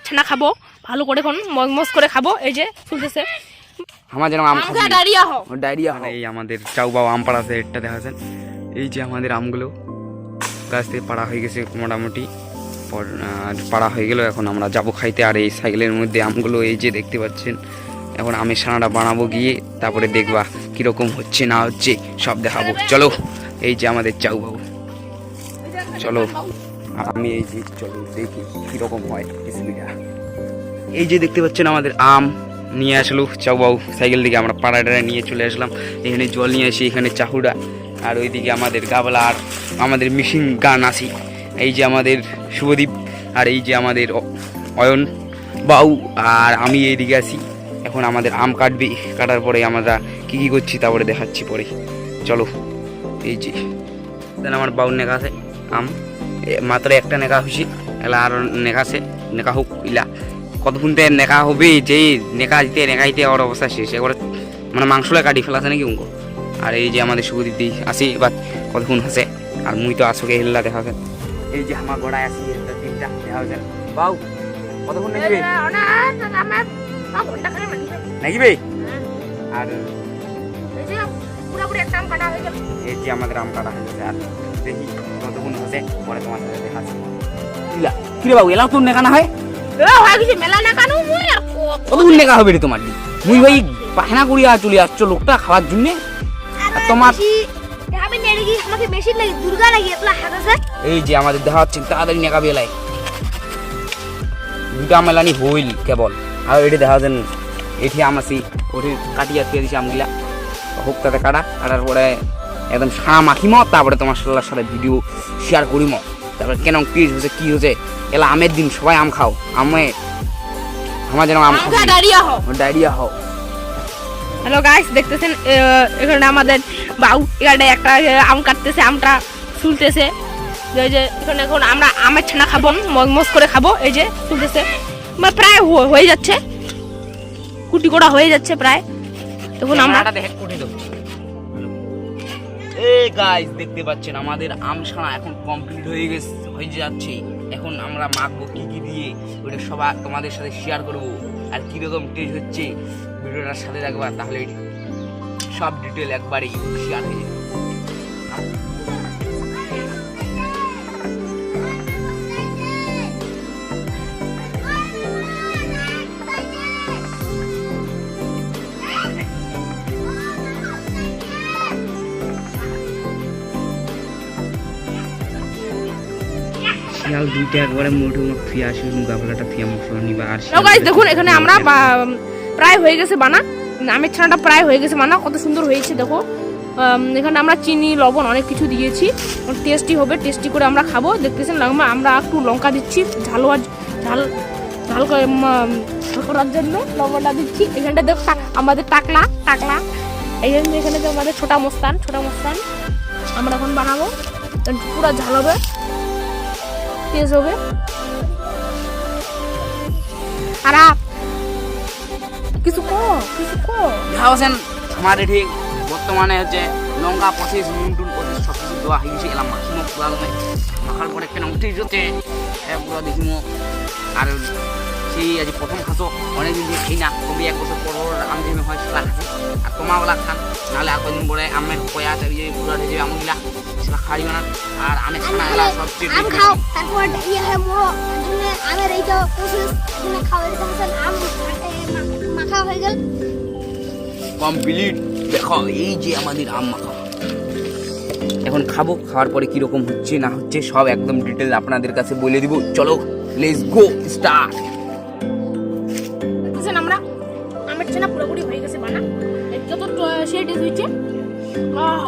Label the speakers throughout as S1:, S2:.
S1: ছানা খাবো ভালো করে, এখন মজ করে খাবো। এই যে চলতেছে
S2: আমার যেন আম খাবো,
S1: ডায়রিয়া হোক।
S2: ডায়রিয়া হয়। এই আমাদের চাউবাও আম পাড়া আছে, এটা দেখা যাচ্ছে। এই যে আমাদের আমগুলো গাছ থেকে পাড়া হয়ে গেছে মোটামুটি, পাড়া হয়ে গেল। এখন আমরা যাবো খাইতে। আর এই সাইকেলের মধ্যে আমগুলো এই যে দেখতে পাচ্ছেন। এখন আমের ছানাটা বানাবো গিয়ে, তারপরে দেখবা কীরকম হচ্ছে না হচ্ছে সব দেখাবো। চলো, এই যে আমাদের চাউবাবু, চলো। আমি এই যে চলো দেখি কীরকম হয় রেসিপিটা। এই যে দেখতে পাচ্ছেন আমাদের আম নিয়ে আসলো চাউবাবু সাইকেল দিকে। আমরা পাড়াটায় নিয়ে চলে আসলাম। এখানে জল নিয়ে আসি, এখানে চাহুড়া, আর ওইদিকে আমাদের গাবলা, আর আমাদের মিশিং গান আসি। এই যে আমাদের শুভদীপ, আর এই যে আমাদের অয়ন বাউ, আর আমি এইদিকে আসি। এখন আমাদের আম কাটবি, কাটার পরে আমরা কী কী করছি তারপরে দেখাচ্ছি পরে। চলো, এই যে আমার বাউর নেকা আছে আম, মাত্র একটা নেকা হয়েছি, এলা আর নেকা আছে, নেকা হোক ইলা কতক্ষণ নেকা হবে, যে নেকা দিতে ওর অবস্থা শেষ, এবারে মানে মাংসটা কাটি ফেলাছে নাকি উঙ্কো। আর এই যে আমাদের শুভদীপ দি আসি, এবার কতক্ষণ আছে। আর মুই তো আসোকে হেল্লা দেখা যায়। এই যে আমার গোড়ায় আসি, তিনটা দেখা যায়। বাউ কতক্ষণ নাকিবে নাকিবে। আর এই যে আমাদের আম কাটা হয়ে গেছে, আর দেখি কতক্ষণ হচ্ছে পরে তোমার সাথে দেখা আছে। কিরে বাবু, এলাও তোর নেকানা হয়? কতক্ষণ নেকা হবে রে তোমার? মুই ভাই পায়না করিয়া চলে আসছো লোকটা খাওয়ার জন্য, আর তোমার এই যে আমাদের দেখা হচ্ছে তাড়াতাড়ি নেকা বেলায় দুটা মেলানি হইল কেবল। আর এটি দেখা যান এটি আম আছি, ওটি কাটিয়া দিয়ে দিছি আমগুলা হোক তাতে কাটার পরে একদম সারা মাখিম, তারপরে তোমার সাথে ভিডিও শেয়ার করিম। তারপরে কেন কি হচ্ছে কি হচ্ছে, এলা আমের দিন সবাই আম খাও, আমার যেন আম খাও ডায়রিয়া হও।
S1: হ্যালো গাইস, দেখতেছেন এখানে আমাদের বাউ এখানে একটা আম কাটতেছে, আমটা চুলতেছে। এই যে এখানে এখন আমরা আমের ছানা খাবো, মজ করে খাবো। এই যে চলতেছে, প্রায় হয়ে যাচ্ছে, কুটি কোড়া হয়ে যাচ্ছে প্রায়। এখন আমরা
S2: এই গাইস দেখতে পাচ্ছেন আমাদের আম ছানা এখন কমপ্লিট হয়ে যাচ্ছে। এখন আমরা মাখবো কি কি দিয়ে, ওইটা সবাই তোমাদের সাথে শেয়ার করবো। আর কিরকম টেস্ট হচ্ছে ভিডিওটার সাথে রাখবা, তাহলে সব ডিটেল একবারেই শেয়ার হয়ে যাবে। শিয়াল দুইটা একবারে মোটে ফিয়া আসে, গাবলাটা ফিয়া মশলা নিবা। আর
S1: দেখুন এখানে আমরা প্রায় হয়ে গেছে বানা, আমের ছানাটা প্রায় হয়ে গেছে বানা, কত সুন্দর হয়েছে দেখো। এখানে আমরা চিনি লবণ অনেক কিছু দিয়েছি, টেস্টি হবে, টেস্টি করে আমরা খাবো। দেখতেছেন আমরা একটু লঙ্কা দিচ্ছি, ঝাল করার জন্য লবণটা দিচ্ছি। এখানটা দেখো আমাদের টাকলা এখানে তো আমাদের ছোটা মস্তান আমরা এখন বানাবো, পুরো ঝাল হবে, তেজ হবে। আর কিছু
S2: খাওয়াছেন আমার এটি বর্তমানে হচ্ছে লঙ্কা প্রসেস, নুন টুন প্রসেস সব কিছু দেওয়া হয়ে গেছে। এলাম মাখিমো পুরা মাখার পরে কেন উঠে যেতে পুরো দেখিমো। আর সেই আজ প্রথম খাসো, অনেকদিন দিয়ে খাই না, কবি 1 বছর পর আমি যেমন হয় সেটা খাচ্ছি। আর তোমাগুলা খান, নাহলে আর কদিন পরে আমের কয়া চালিয়ে পুরা ঢেকে আমগুলা সেটা খাওয়াই না। আর আমের ছানা এলা সবচেয়ে কমপ্লিট। দেখো এই যে আমাদের আম মাখা, এখন খাবো, খাওয়ার পরে কিরকম হচ্ছে না হচ্ছে সব একদম ডিটেল আপনাদের কাছে বলে দিব। চলো লেটস গো স্টার্ট।
S1: আমরা আমের ছানা পুরোপুরি হয়ে গেছে বানা, যত শেড হয়েছে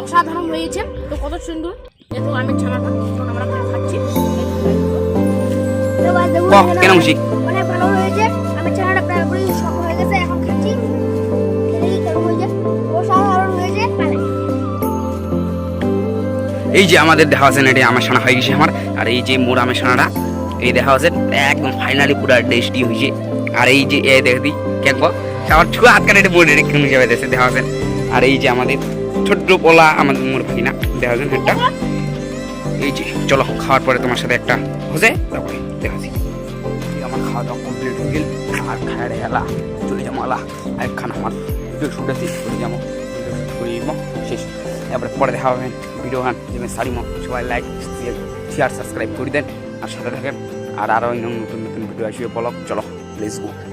S1: অসাধারণ হয়েছে, তো কত সুন্দর যেহেতু আমের ছানাটা আমরা খাচ্ছি।
S2: কেন মুশি
S1: অনেক ভালো হয়েছে, আমের ছানাটা পুরোপুরি সব হয়ে গেছে, এখন খাচ্ছি।
S2: এই যে আমাদের দেখা আছে এটি আমের ছানা হয়ে গেছে আমার। আর এই যে মোর আমের ছানাটা এই দেখা আছে একদম ফাইনালি পুরো টেস্টি হয়েছে। আর এই যে দেখ দি কেন আমার ছুয়া হাত কানে বলে রেখে হিসাবে দেশে দেখা আছে। আর এই যে আমাদের ছোট্ট পোলা আমাদের মোর ভাগিনা দেখা যায় একটা। এই যে চলো খাওয়ার পরে তোমার সাথে একটা হচ্ছে, তারপরে দেখা আমার খাওয়া দাওয়া কমপ্লিট হয়ে গেল আর খায় এলা চলে যাবো আলা একখান আমার ভিডিও শুট আছে চলে যাবো ভিডিও শুট শেষ এবারে পরে দেখা হবে ভিডিও গান যেমন সারিমো সবাই লাইক শেয়ার সাবস্ক্রাইব করে দেন আর সাথে থাকেন আর আরও নতুন নতুন ভিডিও আসবে ব্লগ চলো লেটস গো